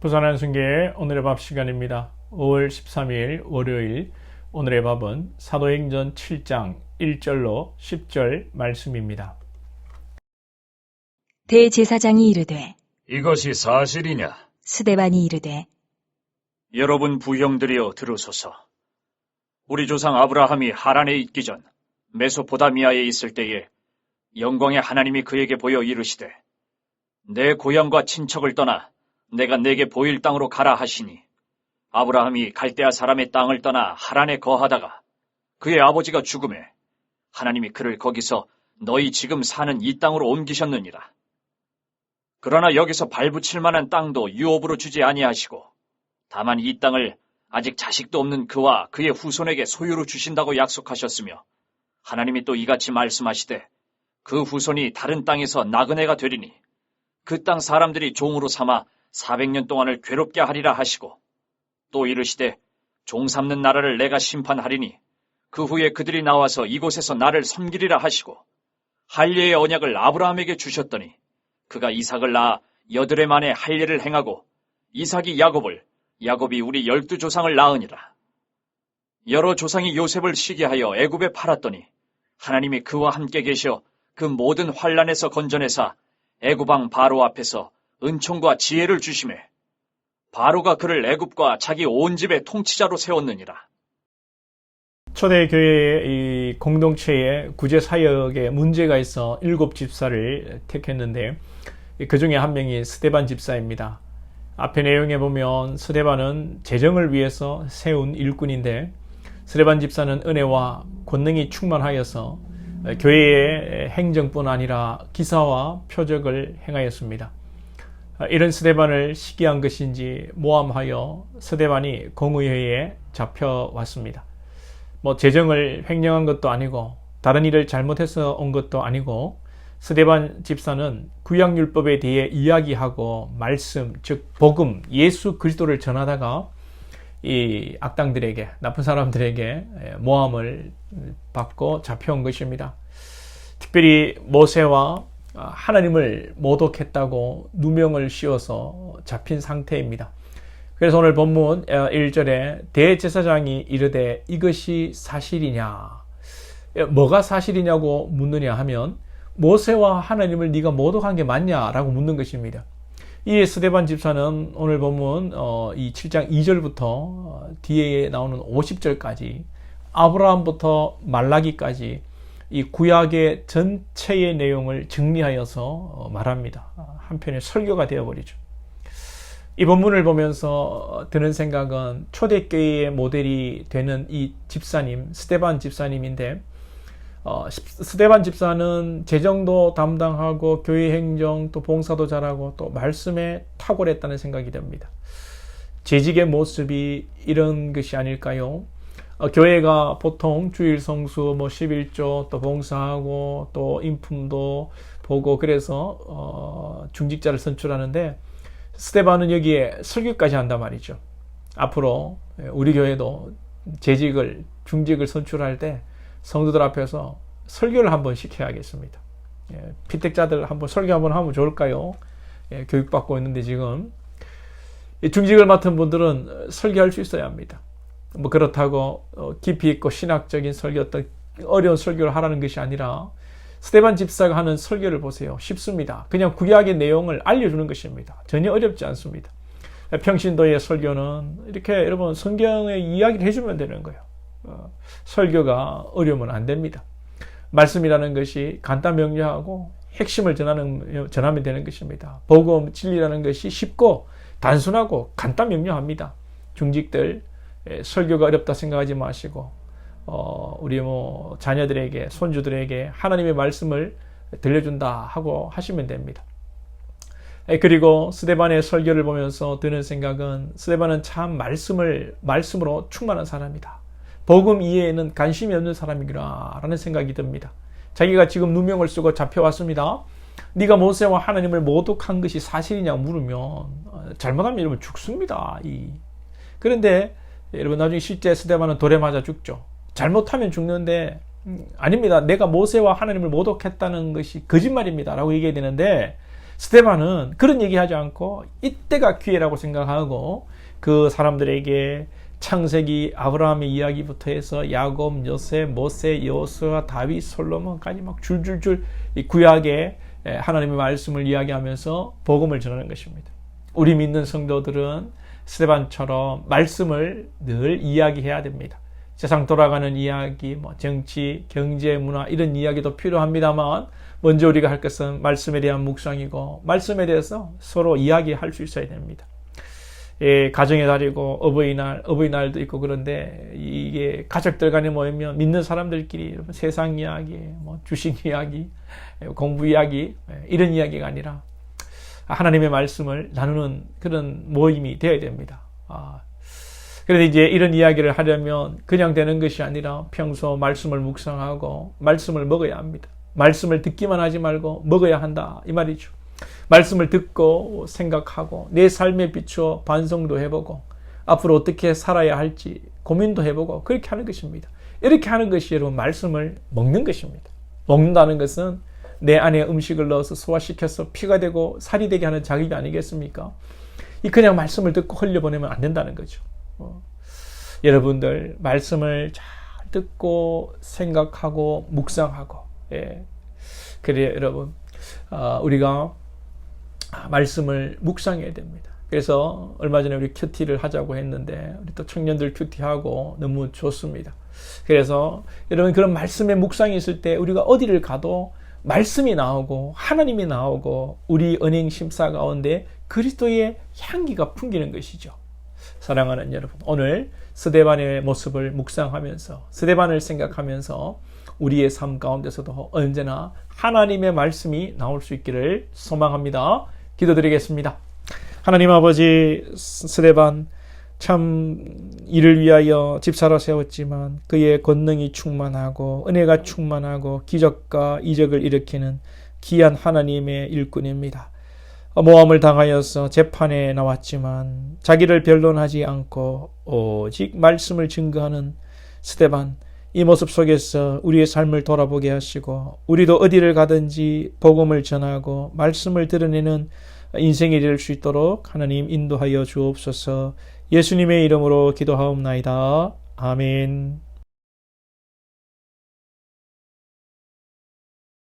부산 한순교회 오늘의 밥 시간입니다. 5월 13일 월요일 오늘의 밥은 사도행전 7장 1절로 10절 말씀입니다. 대제사장이 이르되 이것이 사실이냐? 스데반이 이르되 여러분 부형들이여 들으소서. 우리 조상 아브라함이 하란에 있기 전 메소포다미아에 있을 때에 영광의 하나님이 그에게 보여 이르시되 내 고향과 친척을 떠나 내가 내게 보일 땅으로 가라 하시니 아브라함이 갈대아 사람의 땅을 떠나 하란에 거하다가 그의 아버지가 죽음에 하나님이 그를 거기서 너희 지금 사는 이 땅으로 옮기셨느니라. 그러나 여기서 발붙일 만한 땅도 유업으로 주지 아니하시고 다만 이 땅을 아직 자식도 없는 그와 그의 후손에게 소유로 주신다고 약속하셨으며 하나님이 또 이같이 말씀하시되 그 후손이 다른 땅에서 나그네가 되리니 그 땅 사람들이 종으로 삼아 400년 동안을 괴롭게 하리라 하시고 또 이르시되 종 삼는 나라를 내가 심판하리니 그 후에 그들이 나와서 이곳에서 나를 섬기리라 하시고 할례의 언약을 아브라함에게 주셨더니 그가 이삭을 낳아 8해 만에 할례를 행하고 이삭이 야곱을 야곱이 우리 12조상을 낳으니라. 여러 조상이 요셉을 시기하여 애굽에 팔았더니 하나님이 그와 함께 계셔 그 모든 환난에서 건져내사 애굽 왕 바로 앞에서 은총과 지혜를 주시매 바로가 그를 애굽과 자기 온 집의 통치자로 세웠느니라. 초대교회의 이 공동체에 구제사역에 문제가 있어 7집사를 택했는데 그 중에 한 명이 스데반 집사입니다. 앞의 내용에 보면 스데반은 재정을 위해서 세운 일꾼인데 스데반 집사는 은혜와 권능이 충만하여서 교회의 행정뿐 아니라 기사와 표적을 행하였습니다. 이런 스데반을 시기한 것인지 모함하여 스데반이 공의회에 잡혀왔습니다. 재정을 횡령한 것도 아니고 다른 일을 잘못해서 온 것도 아니고 스데반 집사는 구약율법에 대해 이야기하고 말씀, 즉 복음, 예수 그리스도를 전하다가 이 악당들에게, 나쁜 사람들에게 모함을 받고 잡혀온 것입니다. 특별히 모세와 하나님을 모독했다고 누명을 씌워서 잡힌 상태입니다. 그래서 오늘 본문 1절에 대제사장이 이르되 이것이 사실이냐? 뭐가 사실이냐고 묻느냐 하면 모세와 하나님을 네가 모독한 게 맞냐라고 묻는 것입니다. 이 스데반 집사는 오늘 본문 이 7장 2절부터 뒤에 나오는 50절까지 아브라함부터 말라기까지 이 구약의 전체의 내용을 정리하여서 말합니다. 한편의 설교가 되어버리죠. 이 본문을 보면서 드는 생각은 초대교회의 모델이 되는 이 집사님, 스데반 집사님인데 스데반 집사는 재정도 담당하고 교회 행정 또 봉사도 잘하고 또 말씀에 탁월했다는 생각이 듭니다. 재직의 모습이 이런 것이 아닐까요? 교회가 보통 주일 성수 11조 또 봉사하고 또 인품도 보고 그래서 중직자를 선출하는데 스데반은 여기에 설교까지 한단 말이죠. 앞으로 우리 교회도 재직을 중직을 선출할 때 성도들 앞에서 설교를 한번 시켜야겠습니다. 피택자들 한번 설교 한번 하면 좋을까요? 교육받고 있는데 지금 중직을 맡은 분들은 설교할 수 있어야 합니다. 그렇다고 깊이 있고 신학적인 설교, 어떤 어려운 설교를 하라는 것이 아니라 스데반 집사가 하는 설교를 보세요. 쉽습니다. 그냥 구약의 내용을 알려주는 것입니다. 전혀 어렵지 않습니다. 평신도의 설교는 이렇게 여러분 성경의 이야기를 해주면 되는 거예요. 설교가 어려우면 안 됩니다. 말씀이라는 것이 간단 명료하고 핵심을 전하면 되는 것입니다. 복음, 진리라는 것이 쉽고 단순하고 간단 명료합니다. 중직들 설교가 어렵다 생각하지 마시고 우리 자녀들에게 손주들에게 하나님의 말씀을 들려준다 하고 하시면 됩니다. 그리고 스데반의 설교를 보면서 드는 생각은 스데반은 참 말씀으로 충만한 사람이다. 복음 이해에는 관심이 없는 사람이구나 라는 생각이 듭니다. 자기가 지금 누명을 쓰고 잡혀왔습니다. 네가 모세와 하나님을 모독한 것이 사실이냐고 물으면 잘못하면 여러분 죽습니다. 그런데 여러분 나중에 실제 스데반은 돌에 맞아 죽죠. 잘못하면 죽는데 아닙니다. 내가 모세와 하나님을 모독했다는 것이 거짓말입니다 라고 얘기해야 되는데 스데반은 그런 얘기하지 않고 이때가 기회라고 생각하고 그 사람들에게 창세기 아브라함의 이야기부터 해서 야곱, 요셉, 모세, 여호수아, 다윗, 솔로몬까지 막 줄줄줄 이 구약의 하나님의 말씀을 이야기하면서 복음을 전하는 것입니다. 우리 믿는 성도들은 스데반처럼 말씀을 늘 이야기해야 됩니다. 세상 돌아가는 이야기, 정치, 경제, 문화 이런 이야기도 필요합니다만 먼저 우리가 할 것은 말씀에 대한 묵상이고 말씀에 대해서 서로 이야기할 수 있어야 됩니다. 가정의 달이고 어버이날도 있고 그런데 이게 가족들 간에 모이면 믿는 사람들끼리 세상 이야기, 주식 이야기, 공부 이야기 이런 이야기가 아니라 하나님의 말씀을 나누는 그런 모임이 되어야 됩니다. 그런데 이제 이런 이야기를 하려면 그냥 되는 것이 아니라 평소 말씀을 묵상하고 말씀을 먹어야 합니다. 말씀을 듣기만 하지 말고 먹어야 한다 이 말이죠. 말씀을 듣고 생각하고 내 삶에 비추어 반성도 해보고 앞으로 어떻게 살아야 할지 고민도 해보고 그렇게 하는 것입니다. 이렇게 하는 것이 여러분 말씀을 먹는 것입니다. 먹는다는 것은 내 안에 음식을 넣어서 소화시켜서 피가 되고 살이 되게 하는 작업이 아니겠습니까? 이 그냥 말씀을 듣고 흘려보내면 안 된다는 거죠. 여러분들 말씀을 잘 듣고 생각하고 묵상하고 그래야 여러분 우리가 말씀을 묵상해야 됩니다. 그래서 얼마 전에 우리 큐티를 하자고 했는데 우리 또 청년들 큐티하고 너무 좋습니다. 그래서 여러분 그런 말씀의 묵상이 있을 때 우리가 어디를 가도 말씀이 나오고 하나님이 나오고 우리 은행 심사 가운데 그리스도의 향기가 풍기는 것이죠. 사랑하는 여러분, 오늘 스데반의 모습을 묵상하면서 스데반을 생각하면서 우리의 삶 가운데서도 언제나 하나님의 말씀이 나올 수 있기를 소망합니다. 기도드리겠습니다. 하나님 아버지, 스데반 참 이를 위하여 집사로 세웠지만 그의 권능이 충만하고 은혜가 충만하고 기적과 이적을 일으키는 귀한 하나님의 일꾼입니다. 모함을 당하여서 재판에 나왔지만 자기를 변론하지 않고 오직 말씀을 증거하는 스데반, 이 모습 속에서 우리의 삶을 돌아보게 하시고 우리도 어디를 가든지 복음을 전하고 말씀을 드러내는 인생이 될 수 있도록 하나님 인도하여 주옵소서. 예수님의 이름으로 기도하옵나이다. 아멘.